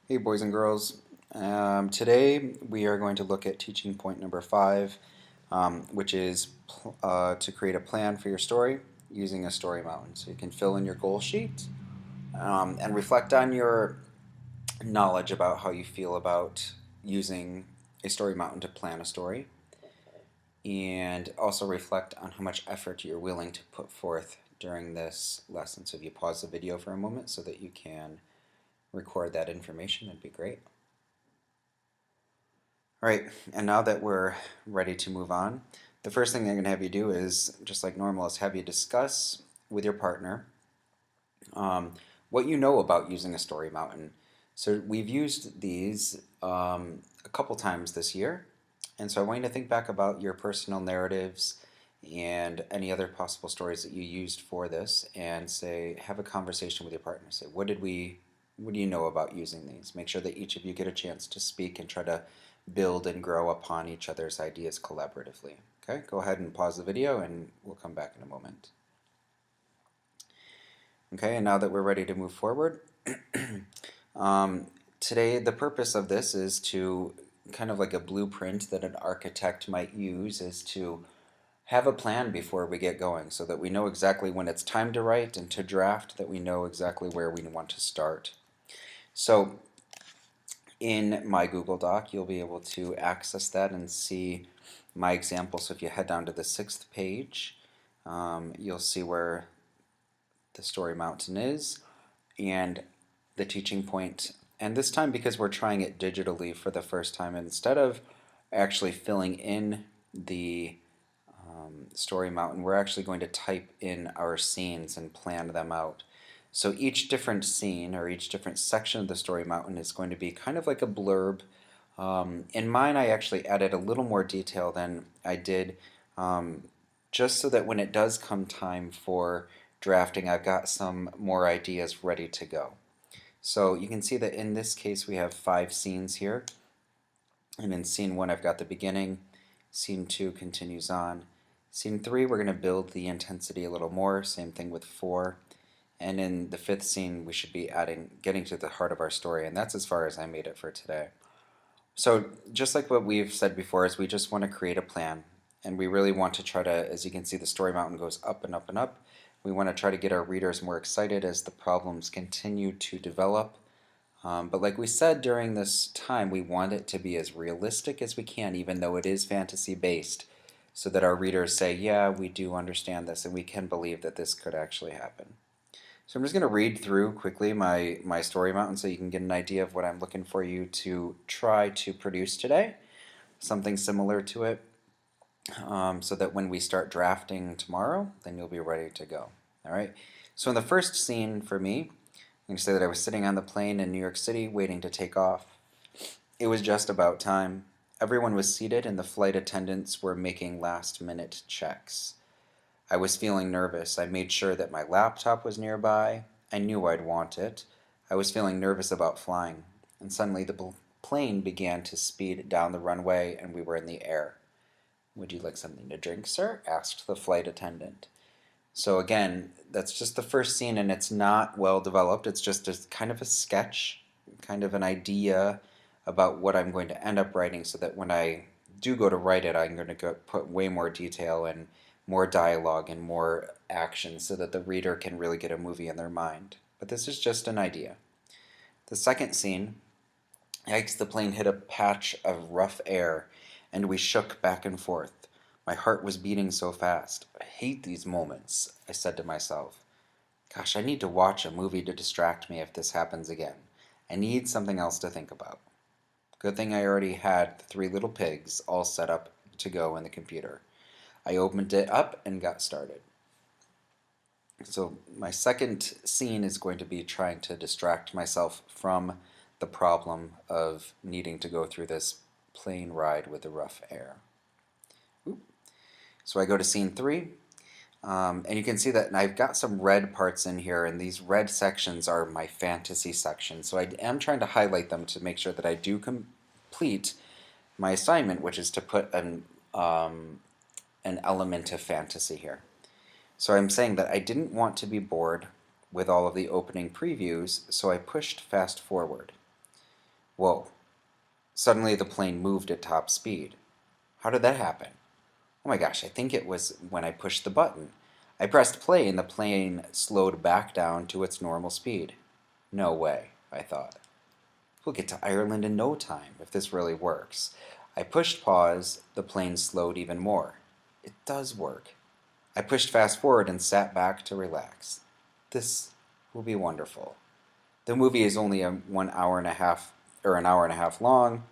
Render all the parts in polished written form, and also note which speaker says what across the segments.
Speaker 1: Hey boys and girls, today we are going to look at teaching point number 5, which is to create a plan for your story using a story mountain. So you can fill in your goal sheet and reflect on your knowledge about how you feel about using a story mountain to plan a story, and also reflect on how much effort you're willing to put forth during this lesson. So if you pause the video for a moment so that you can record that information, that'd be great. All right, and now that we're ready to move on, the first thing I'm going to have you do is, just like normal, is have you discuss with your partner um, what you know about using a story mountain. So we've used these a couple times this year, and so I want you to think back about your personal narratives and any other possible stories that you used for this, and say, have a conversation with your partner. Say, what do you know about using these? Make sure that each of you get a chance to speak and try to build and grow upon each other's ideas collaboratively. Okay, go ahead and pause the video and we'll come back in a moment. Okay, and now that we're ready to move forward, today the purpose of this is to kind of like a blueprint that an architect might use, is to have a plan before we get going so that we know exactly when it's time to write and to draft, that we know exactly where we want to start. So in my Google Doc, you'll be able to access that and see my example. So if you head down to the 6th page, you'll see where the story mountain is and the teaching point. And this time, because we're trying it digitally for the first time, instead of actually filling in the story mountain, we're actually going to type in our scenes and plan them out. So each different scene or each different section of the story mountain is going to be kind of like a blurb. In mine, I actually added a little more detail than I did, just so that when it does come time for drafting, I've got some more ideas ready to go. So you can see that in this case we have 5 scenes here. And in scene 1 I've got the beginning, scene 2 continues on. Scene 3 we're going to build the intensity a little more, same thing with 4. And in the 5th scene we should be getting to the heart of our story, and that's as far as I made it for today. So just like what we've said before, is we just want to create a plan, and we really want to try to, as you can see, the story mountain goes up and up and up. We want to try to get our readers more excited as the problems continue to develop. But like we said during this time, we want it to be as realistic as we can, even though it is fantasy based, so that our readers say, yeah, we do understand this and we can believe that this could actually happen. So I'm just going to read through quickly my story mountain so you can get an idea of what I'm looking for you to try to produce today. Something similar to it, so that when we start drafting tomorrow, then you'll be ready to go. All right. So in the first scene for me, I'm going to say that I was sitting on the plane in New York City waiting to take off. It was just about time. Everyone was seated and the flight attendants were making last-minute checks. I was feeling nervous. I made sure that my laptop was nearby. I knew I'd want it. I was feeling nervous about flying. And suddenly the plane began to speed down the runway and we were in the air. "Would you like something to drink, sir?" asked the flight attendant. So again, that's just the first scene and it's not well developed. It's just a kind of a sketch, kind of an idea about what I'm going to end up writing, so that when I do go to write it, I'm going to put way more detail and more dialogue and more action so that the reader can really get a movie in their mind. But this is just an idea. The second scene, yikes, the plane hit a patch of rough air and we shook back and forth. My heart was beating so fast. I hate these moments, I said to myself. Gosh, I need to watch a movie to distract me if this happens again. I need something else to think about. Good thing I already had the 3 little pigs all set up to go in the computer. I opened it up and got started. So my second scene is going to be trying to distract myself from the problem of needing to go through this plane ride with the rough air. So I go to scene 3, and you can see that I've got some red parts in here, and these red sections are my fantasy sections. So I am trying to highlight them to make sure that I do complete my assignment, which is to put an element of fantasy here. So I'm saying that I didn't want to be bored with all of the opening previews, so I pushed fast forward. Whoa, suddenly the plane moved at top speed. How did that happen? Oh my gosh, I think it was when I pushed the button. I pressed play and the plane slowed back down to its normal speed. No way, I thought. We'll get to Ireland in no time if this really works. I pushed pause, the plane slowed even more. It does work. I pushed fast forward and sat back to relax. This will be wonderful. The movie is only a 1 hour and a half or an hour and a half long.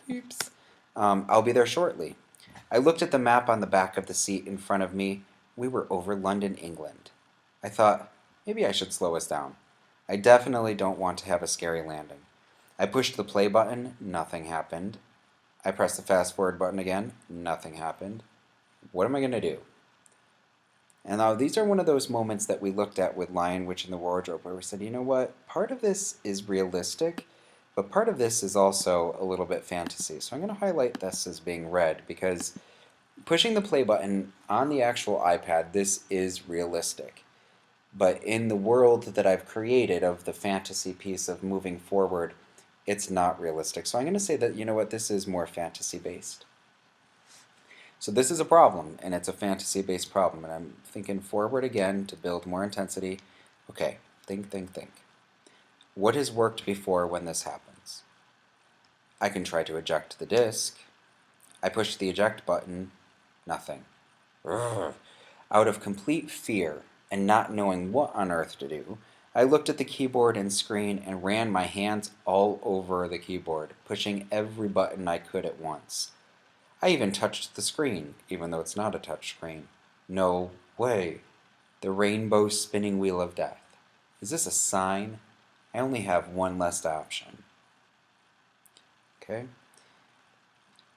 Speaker 1: Oops. I'll be there shortly. I looked at the map on the back of the seat in front of me. We were over London, England. I thought, maybe I should slow us down. I definitely don't want to have a scary landing. I pushed the play button, nothing happened. I pressed the fast forward button again, nothing happened. What am I going to do? And now these are one of those moments that we looked at with Lion Witch in the Wardrobe where we said, you know what, part of this is realistic, but part of this is also a little bit fantasy. So I'm going to highlight this as being red because pushing the play button on the actual iPad, this is realistic. But in the world that I've created of the fantasy piece of moving forward, it's not realistic. So I'm going to say that, you know what, this is more fantasy based. So this is a problem, and it's a fantasy-based problem, and I'm thinking forward again to build more intensity. Okay, think, think, think. What has worked before when this happens? I can try to eject the disk. I push the eject button. Nothing. Urgh. Out of complete fear and not knowing what on earth to do, I looked at the keyboard and screen and ran my hands all over the keyboard, pushing every button I could at once. I even touched the screen, even though it's not a touch screen. No way. The rainbow spinning wheel of death. Is this a sign? I only have one less option. Okay.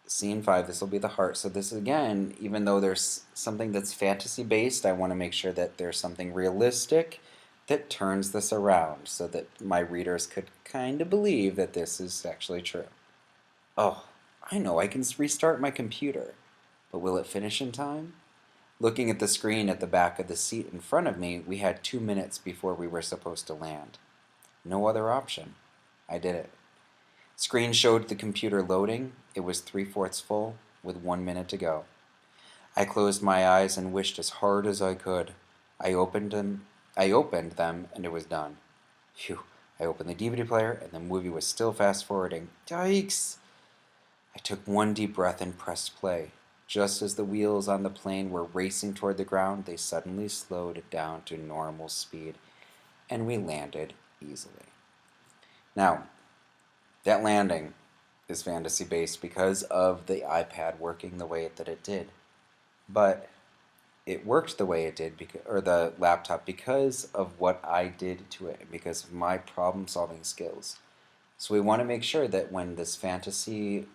Speaker 1: Scene 5, this will be the heart. So this again, even though there's something that's fantasy based, I want to make sure that there's something realistic that turns this around so that my readers could kind of believe that this is actually true. Oh, I know, I can restart my computer, but will it finish in time? Looking at the screen at the back of the seat in front of me, we had 2 minutes before we were supposed to land. No other option. I did it. Screen showed the computer loading. It was 3/4 full, with 1 minute to go. I closed my eyes and wished as hard as I could. I opened them, and it was done. Phew. I opened the DVD player, and the movie was still fast forwarding. Yikes! I took one deep breath and pressed play. Just as the wheels on the plane were racing toward the ground, they suddenly slowed down to normal speed, and we landed easily. Now, that landing is fantasy based because of the iPad working the way that it did. But it worked the way it did, or the laptop, because of what I did to it, and because of my problem solving skills. So we want to make sure that when this fantasy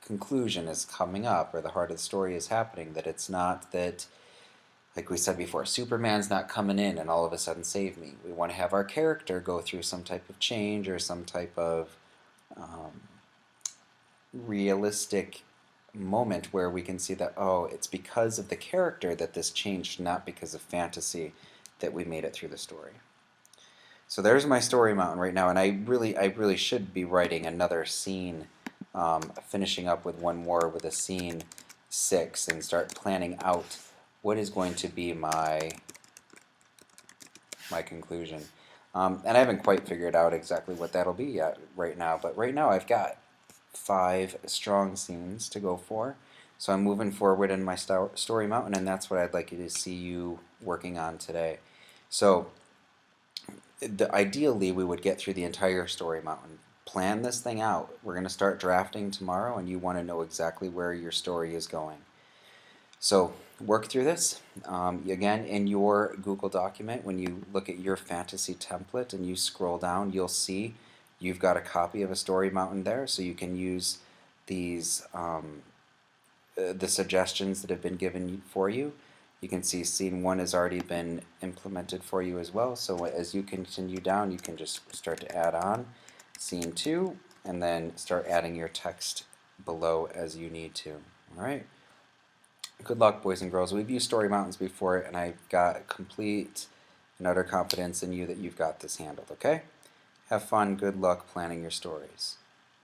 Speaker 1: conclusion is coming up or the heart of the story is happening, that it's not that, like we said before, Superman's not coming in and all of a sudden save me. We want to have our character go through some type of change or some type of realistic moment where we can see that, oh, it's because of the character that this changed, not because of fantasy that we made it through the story. So there's my story mountain right now, and I really should be writing another scene, finishing up with one more with a scene 6, and start planning out what is going to be my conclusion. And I haven't quite figured out exactly what that'll be yet right now, but right now I've got 5 strong scenes to go for. So I'm moving forward in my story mountain, and that's what I'd like you to see you working on today. So ideally we would get through the entire story mountain. Plan this thing out. We're going to start drafting tomorrow, and you want to know exactly where your story is going. So work through this. Again, in your Google document, when you look at your fantasy template and you scroll down, you'll see you've got a copy of a story mountain there, so you can use these the suggestions that have been given for you. You can see scene 1 has already been implemented for you as well, so as you continue down, you can just start to add on scene 2 and then start adding your text below as you need to. Alright? Good luck, boys and girls. We've used story mountains before, and I've got complete and utter confidence in you that you've got this handled, okay? Have fun. Good luck planning your stories.